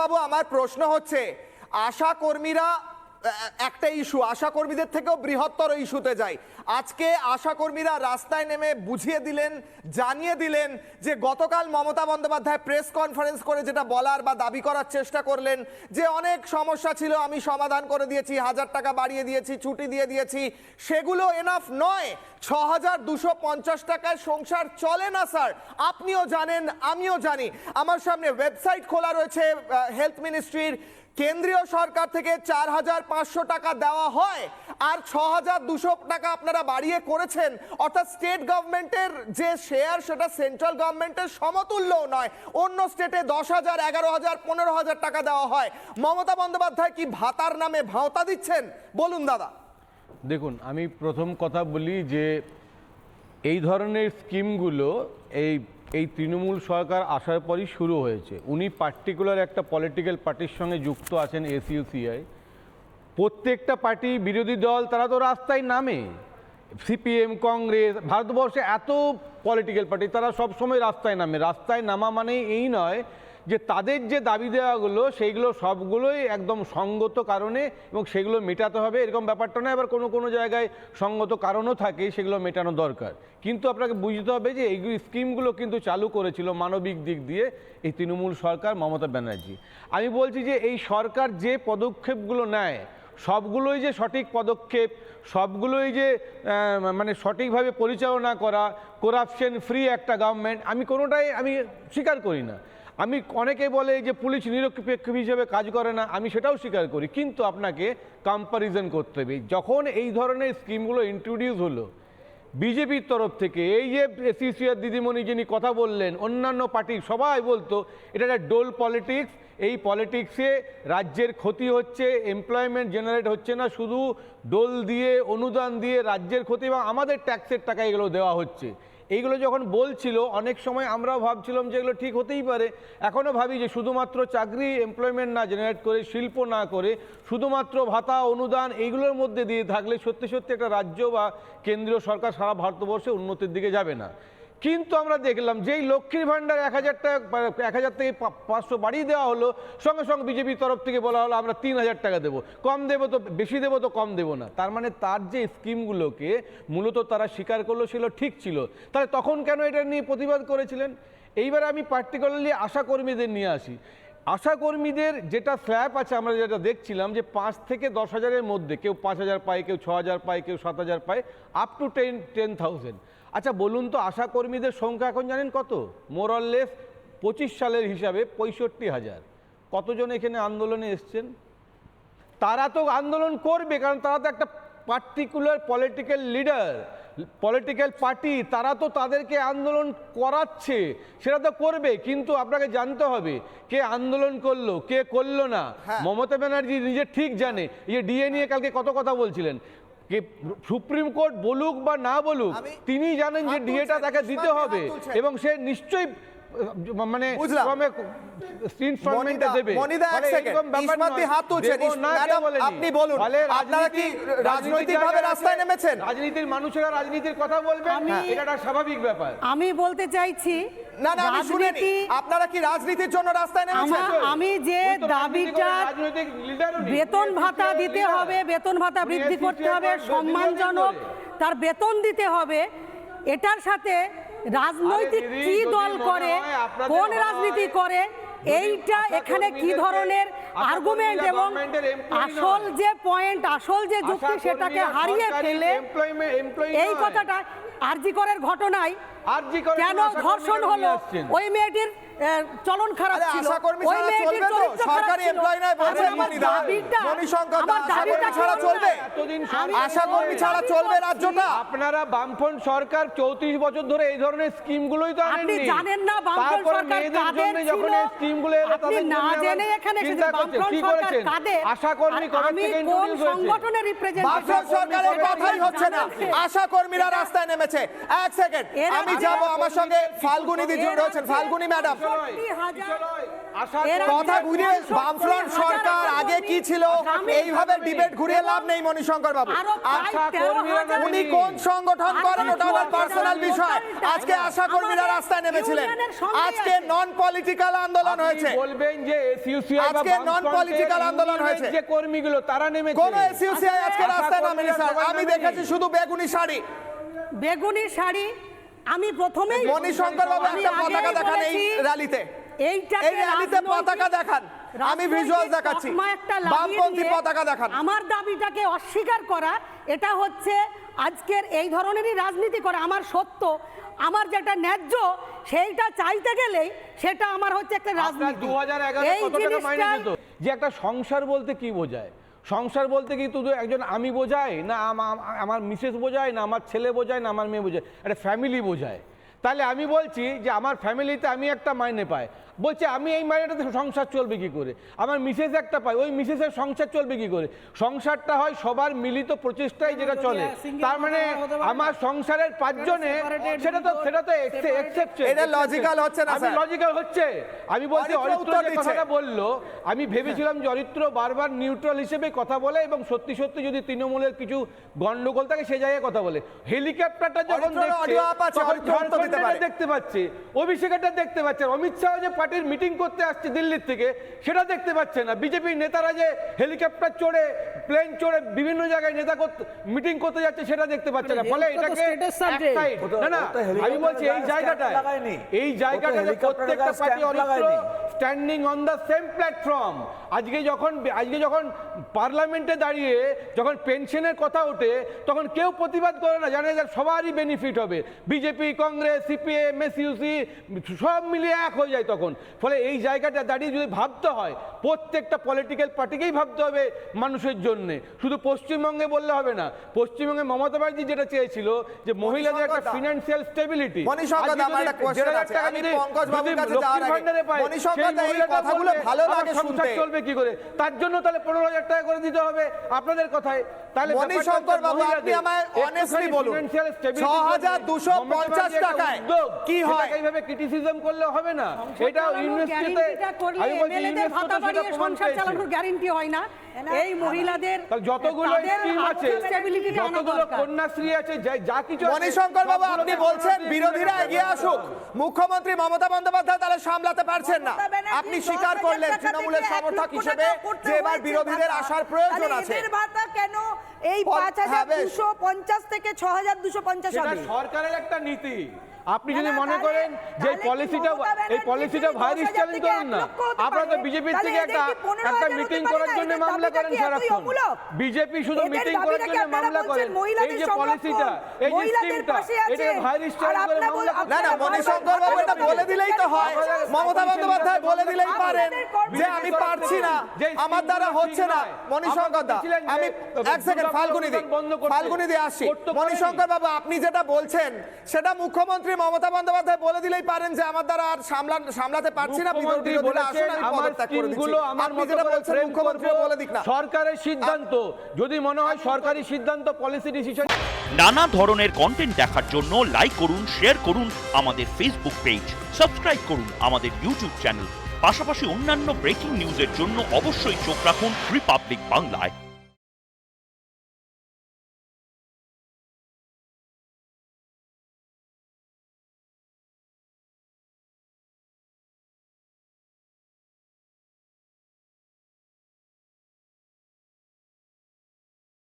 বাবু, আমার প্রশ্ন হচ্ছে, আশা কর্মীরা একটা ইস্যু, আশা কর্মীদের থেকেও বৃহত্তর ইস্যুতে যায়। আজকে আশা কর্মীরা রাস্তায় নেমে বুঝিয়ে দিলেন, জানিয়ে দিলেন যে গতকাল মমতা বন্দ্যোপাধ্যায় প্রেস কনফারেন্স করে যেটা বলার বা দাবি করার চেষ্টা করলেন যে অনেক সমস্যা ছিল, আমি সমাধান করে দিয়েছি, 1000 টাকা বাড়িয়ে দিয়েছি, ছুটি দিয়ে দিয়েছি, সেগুলো এনাফ নয়। 6250 টাকায় সংসার চলে না স্যার, আপনিও জানেন, আমিও জানি। আমার সামনে ওয়েবসাইট খোলা রয়েছে হেলথ মিনিস্ট্রির। কেন্দ্রীয় সরকার থেকে 4500 টাকা দেওয়া হয়, আর 6200 টাকা আপনারা বাড়িয়ে করেছেন, অর্থাৎ স্টেট গভর্নমেন্টের যে শেয়ার সেটা সেন্ট্রাল গভর্নমেন্টের সমতুল্যও নয়। অন্য স্টেটে 10,000, 11,000, 15,000 টাকা দেওয়া হয়। মমতা বন্দ্যোপাধ্যায় কি ভাতার নামে ভাওতা দিচ্ছেন? বলুন দাদা। দেখুন, আমি প্রথম কথা বলি যে এই ধরনের স্কিমগুলো এই তৃণমূল সরকার আসার পরই শুরু হয়েছে। উনি পার্টিকুলার একটা পলিটিক্যাল পার্টির সঙ্গে যুক্ত আছেন, এসইউসিআই। প্রত্যেকটা পার্টি, বিরোধী দল, তারা তো রাস্তায় নামে। সিপিএম, কংগ্রেস, ভারতবর্ষে এত পলিটিক্যাল পার্টি, তারা সবসময় রাস্তায় নামে। রাস্তায় নামা মানেই এই নয় যে তাদের যে দাবি দেওয়াগুলো সেইগুলো সবগুলোই একদম সঙ্গত কারণে এবং সেগুলো মেটাতে হবে, এরকম ব্যাপারটা নয়। আবার কোনো কোনো জায়গায় সঙ্গত কারণও থাকে, সেগুলো মেটানো দরকার। কিন্তু আপনাকে বুঝতে হবে যে এই স্কিমগুলো কিন্তু চালু করেছিল মানবিক দিক দিয়ে এই তৃণমূল সরকার, মমতা ব্যানার্জি। আমি বলছি যে এই সরকার যে পদক্ষেপগুলো নেয় সবগুলোই যে সঠিক পদক্ষেপ, সবগুলোই যে মানে সঠিকভাবে পরিচালনা করা, করাপশন ফ্রি একটা গভর্নমেন্ট, আমি কোনোটাই আমি স্বীকার করি না। আমি অনেকে বলে যে পুলিশ নিরপেক্ষ হিসেবে কাজ করে না, আমি সেটাও স্বীকার করি। কিন্তু আপনাকে কম্প্যারিজন করতে হবে। যখন এই ধরনের স্কিমগুলো ইন্ট্রোডিউস হলো বিজেপির তরফ থেকে, এই যে এসইউসিআই দিদিমণি যিনি কথা বললেন, অন্যান্য পার্টি সবাই বলতো এটা একটা ডোল পলিটিক্স। এই পলিটিক্সে রাজ্যের ক্ষতি হচ্ছে, এমপ্লয়মেন্ট জেনারেট হচ্ছে না, শুধু ডোল দিয়ে, অনুদান দিয়ে রাজ্যের ক্ষতি এবং আমাদের ট্যাক্সের টাকা এগুলো দেওয়া হচ্ছে। এইগুলো যখন বলছিল অনেক সময় আমরাও ভাবছিলাম যে এগুলো ঠিক হতেই পারে। এখনও ভাবি যে শুধুমাত্র চাকরি, এমপ্লয়মেন্ট না জেনারেট করে, শিল্প না করে, শুধুমাত্র ভাতা, অনুদান এইগুলোর মধ্যে দিয়ে থাকলে সত্যি সত্যি একটা রাজ্য বা কেন্দ্রীয় সরকার সারা ভারতবর্ষে উন্নতির দিকে যাবে না। কিন্তু আমরা দেখলাম যেই লক্ষ্মীর ভাণ্ডার 1000 টাকা, 1000 থেকে 500 বাড়িয়ে দেওয়া হলো, সঙ্গে সঙ্গে বিজেপির তরফ থেকে বলা হলো আমরা 3000 টাকা দেবো, কম দেবো তো বেশি দেবো তো কম দেবো না। তার মানে তার যে স্কিমগুলোকে মূলত তারা স্বীকার করলো সেগুলো ঠিক ছিল, তাহলে তখন কেন এটা নিয়ে প্রতিবাদ করেছিলেন? এইবার আমি পার্টিকুলারলি আশা কর্মীদের নিয়ে আসি। আশা কর্মীদের যেটা স্ল্যাব আছে, আমরা যেটা দেখছিলাম যে 5 থেকে 10,000-এর মধ্যে, কেউ 5,000 পায়, কেউ 6,000 পায়, কেউ 7,000 পায়, আপ টু 10,000। আচ্ছা বলুন তো, আশা কর্মীদের সংখ্যা এখন জানেন কত? মোর অর লেস 25 সালের হিসাবে 65,000। কতজন এখানে আন্দোলনে এসছেন? তারা তো আন্দোলন করবে, কারণ তারা তো একটা particular political leader, political party, তারা তো তাদেরকে আন্দোলন করাচ্ছে, সেটা তো করবে। কিন্তু আপনাকে জানতে হবে কে আন্দোলন করলো, কে করলো না। মমতা ব্যানার্জি নিজে ঠিক জানে। এই যে ডিএ নিয়ে কালকে কত কথা বলছিলেন, কে সুপ্রিম কোর্ট বলুক বা না বলুক, তিনি জানেন যে ডিএটা তাকে দিতে হবে এবং সে নিশ্চয়ই মানে রাজনীতির মানুষেরা রাজনীতির কথা বলবেন, এটা স্বাভাবিক ব্যাপার। আমি বলতে চাইছি না না, আমি শুনিনি আপনারা কি রাজনীতির জন্য রাস্তায় নেমেছেন? আমি যে দাবিটা বেতন ভাতা দিতে হবে, বেতন ভাতা বৃদ্ধি করতে হবে, সম্মানজনক তার বেতন দিতে হবে, এটার সাথে রাজনৈতিক কি দল করে, কোন রাজনীতি করে, এইটা এখানে কি ধরনের আর্গুমেন্ট এবং আসল যে পয়েন্ট, আসল যে যুক্তি সেটাকে হারিয়ে ফেলে এই কথাটা আরজি করের ঘটনায় কেন ধর্ষণ হলো, ওই মেয়েটির চলন খারাপ ছিল, ওই মেয়েটির চরিত্র খারাপ ছিল, আশা কর্মী ছাড়া চলবে রাজ্যটা? আপনারা বামফ্রন্ট সরকার 34 বছর ধরে এই ধরনের স্কিমগুলোই তো আনেননি। আপনি জানেন না বামফ্রন্ট সরকার কাদের ছিল, যখন এই স্কিমগুলো এলো আপনি না জেনে এখানে এসেছেন। বামফ্রন্ট সরকার কাদের, আশা কর্মী কবে থেকে ইন্ট্রোডিউস হয়েছে? সংগঠনের রিপ্রেজেন্টেটিভ। বামফ্রন্ট সরকারের কথাই হচ্ছে না, আশা কর্মীরা রাস্তায় নেমেছে। এক সেকেন্ড, আমি যাব আমার সঙ্গে ফাল্গুনি দি জুড়ে রয়েছেন। ফাল্গুনি ম্যাডাম, কথা ঘুরিয়ে বামফ্রন্ট সরকার আগে কি ছিল এইভাবে ডিবেট ঘুরিয়ে লাভ নেই। মণিশঙ্কর বাবু, উনি কোন সংগঠন করেন ওটা ওনার পার্সোনাল বিষয়। আজকে আশা কর্মীরা রাস্তায় নেমেছিলেন, আজকে নন পলিটিক্যাল আন্দোলন হয়েছে। বলবেন যে এসইউসিআই আজকে নন পলিটিক্যাল আন্দোলন হয়েছে, যে কর্মীগুলো তারা নেমেছে। কোন এসইউসিআই আজকে রাস্তায় নামেনি স্যার, আমি দেখেছি শুধু বেগুনি শাড়ি। বেগুনি শাড়ি আমি প্রথমেই মণিশঙ্কর বাবু একটা পতাকা দেখান এই র্যালিতে, এই র্যালিতে পতাকা দেখান, আমি ভিজুয়াল দেখাচ্ছি, বামপন্থী পতাকা দেখান। আমার দাবিটাকে অস্বীকার করা এটা হচ্ছে আজকের এই ধরনেরই রাজনীতি করা। আমার সত্য, আমার যেটা ন্যায্য সেইটা চাইতে গেলেই সেটা আমার হচ্ছে একটা রাজনীতি। 2011 এই কত টাকা মাইনে জিনিসটা দিত? যে একটা সংসার বলতে কি বোঝায়? সংসার বলতে কি শুধু একজন আমি বোঝাই না, আমার মিসেস বোঝায় না, আমার ছেলে বোঝায় না, আমার মেয়ে বোঝায়, একটা ফ্যামিলি বোঝায়। তাহলে আমি বলছি যে আমার ফ্যামিলিতে আমি একটা মাইনে পাই, বলছে আমি এই মাইনেটাতে সংসার চলবে কি করে? আমার মিসেস একটা পাই, ওই মিসেসের সংসার চলবে কি করে? সংসারটা হয় সবার মিলিত প্রচেষ্টায় যেটা চলে। তার মানে আমার সংসারের 5 জনে সেটা তো এক্সেপ্ট। এটা লজিক্যাল হচ্ছে না স্যার, লজিক্যাল হচ্ছে। আমি বলছি অরিত্র যে কথাটা বললো, আমি ভেবেছিলাম যে অরিত্র বারবার নিউট্রাল হিসেবে কথা বলে এবং সত্যি সত্যি যদি তৃণমূলের কিছু গন্ডগোল থাকে সেই জায়গায় কথা বলে। হেলিকপ্টারটা যখন দেখতে পাচ্ছে, অভিষেকটা দেখতে পাচ্ছে, অমিত শাহ যে পার্টির মিটিং করতে আসছে দিল্লির থেকে সেটা দেখতে পাচ্ছে না, বিজেপির নেতারা যে হেলিকপ্টার চড়ে প্লেন চড়ে বিভিন্ন জায়গায় নেতা মিটিং করতে যাচ্ছে সেটা দেখতে পাচ্ছে না। ফলে এটাকে না না আমি বলছি এই জায়গাটায় প্রত্যেকটা party Aritra standing on the same platform. আজকে যখন পার্লামেন্টে দাঁড়িয়ে যখন পেনশনের কথা ওঠে তখন কেউ প্রতিবাদ করে না, জানে যে সবারই বেনিফিট হবে। বিজেপি, কংগ্রেস, সিপিএম, এসইউসি সব মিলিয়ে এক হয়ে যায় তখন। ফলে এই জায়গাটা দাঁড়িয়ে যদি ভাবতে হয় প্রত্যেকটা পলিটিক্যাল পার্টিকেই ভাবতে হবে মানুষের জন্য, শুধু পশ্চিমবঙ্গে বললে হবে না। পশ্চিমবঙ্গে মমতা ব্যানার্জি যেটা চেয়েছিল যে মহিলাদের একটা ফিনান্সিয়াল স্টেবিলিটি, চলবে কি করে? তার জন্য তাহলে 15,000 টাকা করে দিতে হবে আপনাদের কথায়। তাহলে মণিশঙ্কর বাবু আপনি আমায় অনেস্টলি বলুন 6,250 টাকায় কি হয়? এইভাবে ক্রিটিসিজম করলে হবে না। এটা ইউনিভার্সিটিতে আমি বলছি এমএলএদের ভাতা বাড়িয়ে সংসার চালানোর গ্যারান্টি হয় না। এই মহিলাদের যতগুলো স্কিম আছে, যতগুলো কন্যাশ্রী আছে, যা কিছু। মণিশঙ্কর বাবু আপনি বলছেন বিরোধীরা এগিয়ে আসুক, মুখ্যমন্ত্রী মমতা বন্দ্যোপাধ্যায় তাহলে সামলাতে পারছেন না। আপনি স্বীকার করলেন তৃণমূলের সমর্থক হিসেবে যে এবার বিরোধীদের আসার প্রয়োজন আছে। ভাতা কেন এই 5,250 থেকে 6,250 হবে? সরকারের একটা নীতি। আপনি যদি মনে করেন যে এই পলিসিটা ভাইরাস চ্যালেঞ্জ করুন না। আপনারা তো বিজেপির থেকে একটা মিটিং করার জন্য মামলা করেন সারাক্ষণ। বিজেপি শুধু মিটিং করার জন্য মামলা করেন। এই যে পলিসিটা, এই যে স্কিমটা, এটা ভাইরাস চ্যালেঞ্জ করে মামলা করতে। না না মণিশঙ্কর বাবু এটা বলে দিলেই তো হয়, মমতা বন্দ্যোপাধ্যায় বলে দিলেই পারেন যে আমি পারছি না, আমার দ্বারা হচ্ছে না। মণিশঙ্কর দা আমি এক সেকেন্ড ফাল্গুনি দি আসছি। মণিশঙ্কর বাবু আপনি যেটা বলছেন সেটা মুখ্যমন্ত্রী মমতা বন্দ্যোপাধ্যায় বলে দিলেই পারেন যে আমার দ্বারা আর সামলাতে পারছি না, বিরোধীরা আসুন আমি পদত্যাগ করে দিচ্ছি। আপনি যেটা বলছেন মুখ্যমন্ত্রী বলে দিক না। সরকারের সিদ্ধান্ত যদি মনে হয় সরকারি সিদ্ধান্ত, পলিসি ডিসিশন। নানা ধরনের কন্টেন্ট দেখার জন্য লাইক করুন, শেয়ার করুন আমাদের ফেসবুক পেজ, সাবস্ক্রাইব করুন আমাদের ইউটিউব চ্যানেল। পাশাপাশি অন্যান্য ব্রেকিং নিউজের জন্য অবশ্যই চোখ রাখুন রিপাবলিক বাংলায়।